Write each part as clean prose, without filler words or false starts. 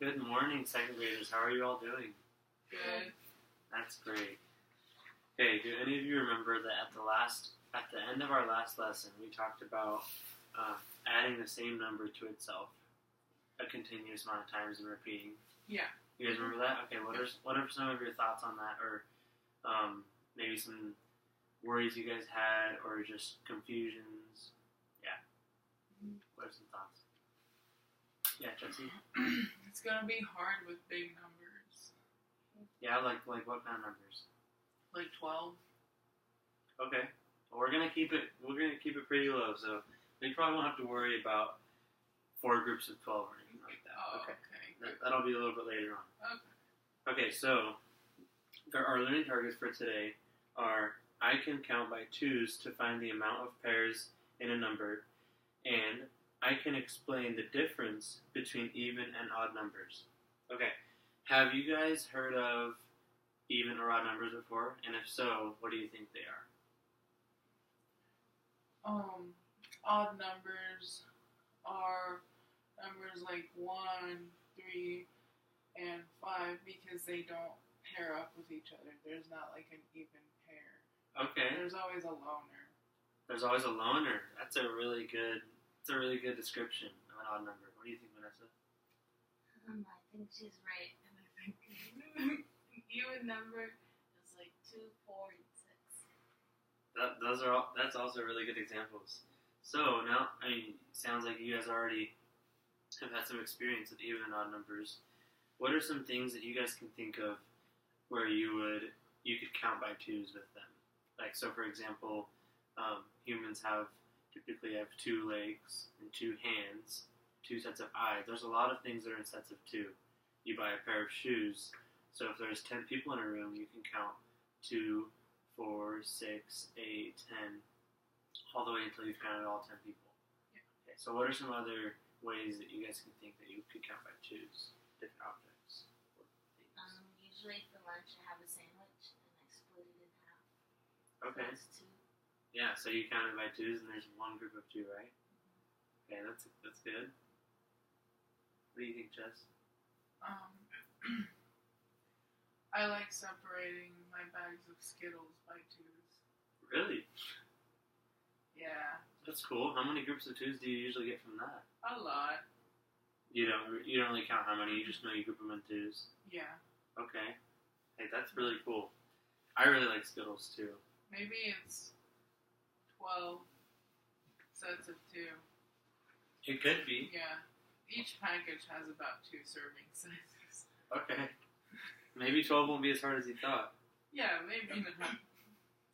Good morning, second graders. How are you all doing? Good. That's great. Okay, do any of you remember that at the end of our last lesson, we talked about adding the same number to itself a continuous amount of times and repeating? Yeah. You guys remember that? Okay, what are some of your thoughts on that, or maybe some worries you guys had, or just confusions? Yeah. What are some thoughts? Yeah, Jesse? It's going to be hard with big numbers. Yeah, like what kind of numbers? Like 12. Okay. Well, we're gonna keep it pretty low, so we probably won't have to worry about 4 groups of 12 or anything like that. Oh, okay. okay. That'll be a little bit later on. Okay. Okay, so our learning targets for today are: I can count by twos to find the amount of pairs in a number, and I can explain the difference between even and odd numbers. Okay, have you guys heard of even or odd numbers before? And if so, what do you think they are? Odd numbers are numbers like 1, 3, and 5 because they don't pair up with each other. There's not like an even pair. Okay. There's always a loner. There's always a loner. That's a really good description of an odd number. What do you think, Vanessa? I think she's right, and I think an even number is like 2, 4, and 6. That's also really good examples. So now, sounds like you guys already have had some experience with even and odd numbers. What are some things that you guys can think of where you could count by twos with them? Like, so for example, humans typically have 2 legs and 2 hands, 2 sets of eyes. There's a lot of things that are in sets of 2. You buy a pair of shoes, so if there's 10 people in a room, you can count 2, 4, 6, 8, 10, all the way until you've counted all 10 people. Yeah. Okay, so what are some other ways that you guys can think that you could count by twos, different objects or things? Usually for lunch I have a sandwich and I split it in half. Okay. So that's 2. Yeah, so you counted by twos and there's one group of 2, right? Okay, that's good. What do you think, Jess? I like separating my bags of Skittles by 2s. Really? Yeah. That's cool. How many groups of 2s do you usually get from that? A lot. You don't really count how many, you just know you group them in 2s. Yeah. Okay. Hey, that's really cool. I really like Skittles too. Maybe it's 12 sets of 2. It could be. Yeah. Each package has about 2 serving sizes. Okay. Maybe 12 won't be as hard as you thought. Yeah, maybe not.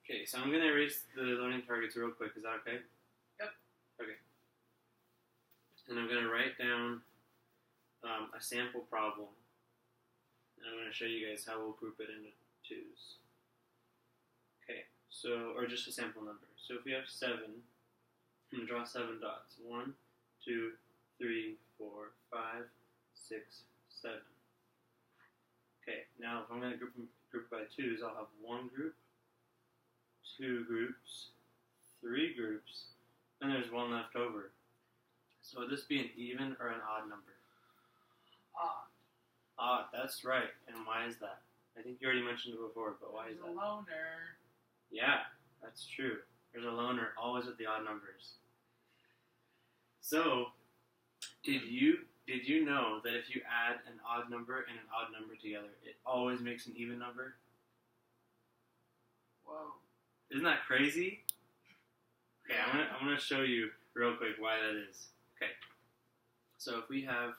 Okay, so I'm going to erase the learning targets real quick. Is that okay? Yep. Okay. And I'm going to write down a sample problem. And I'm going to show you guys how we'll group it into 2s. Okay, so, or just a sample number. So if we have 7, I'm going to draw 7 dots. 1, 2, 3, 4, 5, 6, 7. Okay, now if I'm going to group by 2s, I'll have 1 group, 2 groups, 3 groups, and there's 1 left over. So would this be an even or an odd number? Odd. Odd, that's right. And why is that? I think you already mentioned it before, but why is that? There's a loner. Yeah, that's true. There's a loner always with the odd numbers. So, did you know that if you add an odd number and an odd number together, it always makes an even number? Whoa. Isn't that crazy? Okay, I'm gonna show you real quick why that is. Okay, so if we have,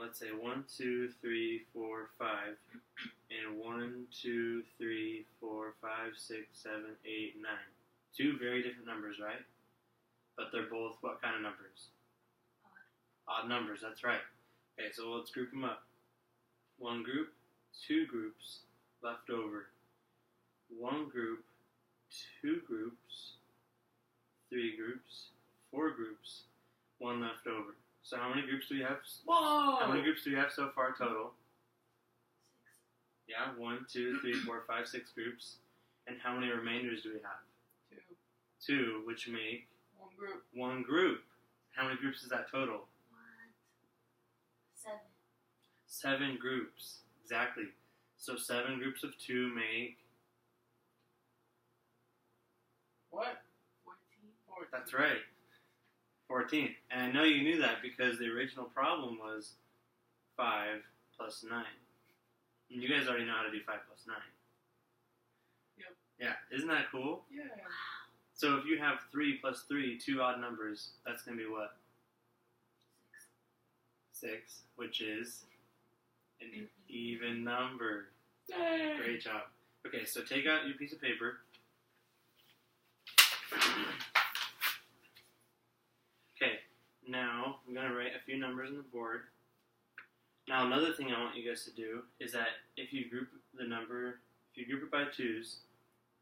let's say 1, 2, 3, 4, 5, and 1, 2, 3, 4, 5, 6, 7, 8, 9. 2 very different numbers, right? But they're both what kind of numbers? Odd numbers, that's right. Okay, so let's group them up. 1 group, 2 groups, left over. 1 group, 2 groups, 3 groups, 4 groups, 1 left over. So how many groups do we have? Whoa! How many groups do we have so far total? 6. Yeah, 1, 2, 3, 4, 5, 6 groups. And how many remainders do we have? 2. 2, which make 1 group. 1 group. How many groups is that total? What? 7. 7 groups. Exactly. So 7 groups of 2 make... What? 14. That's right. 14. And I know you knew that because the original problem was 5 plus 9. And you guys already know how to do 5 plus 9. Yep. Yeah, isn't that cool? Yeah. So if you have 3 plus 3, 2 odd numbers, that's going to be what? 6, which is an even number. Dang. Great job. Okay, so take out your piece of paper. Okay, now I'm going to write a few numbers on the board. Now another thing I want you guys to do is that if you group it by 2's,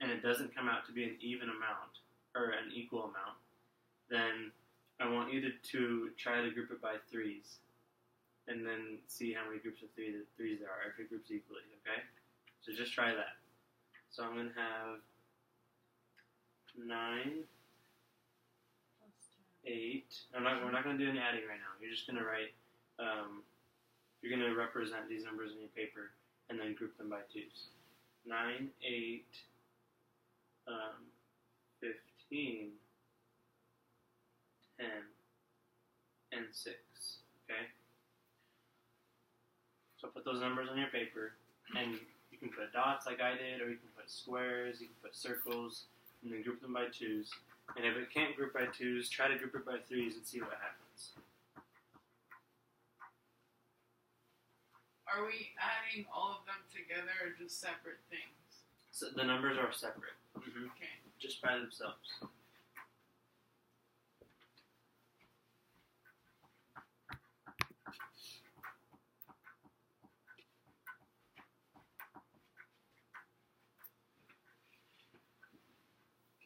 and it doesn't come out to be an even amount, or an equal amount, then I want you to try to group it by 3's. And then see how many groups of 3's there are, if it groups equally, okay? So just try that. So I'm going to have 9, 8. We're not going to do any adding right now. You're just going to write, you're going to represent these numbers on your paper and then group them by 2's. 9, 8, 15, 10, and 6, okay? So put those numbers on your paper, and you can put dots like I did, or you can put squares, you can put circles, and then group them by 2's. And if it can't group by 2's, try to group it by 3's and see what happens. Are we adding all of them together or just separate things? So the numbers are separate. Okay. Just by themselves.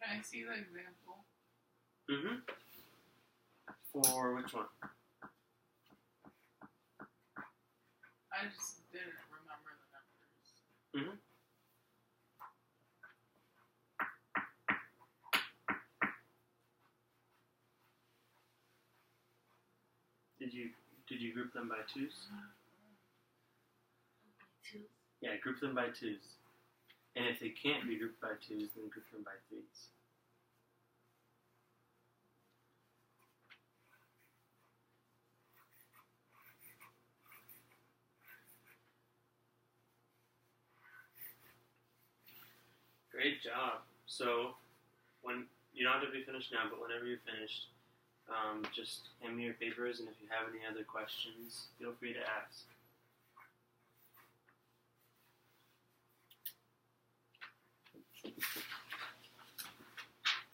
Can I see the example? For which one? I just didn't remember the numbers. Did you group them by 2's? By 2. Yeah, group them by 2's. And if they can't be grouped by 2's, then group them by 3's. Great job. So, when you don't have to be finished now, but whenever you're finished, just hand me your papers, and if you have any other questions, feel free to ask.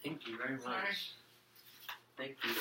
Thank you very much. Sorry. Thank you.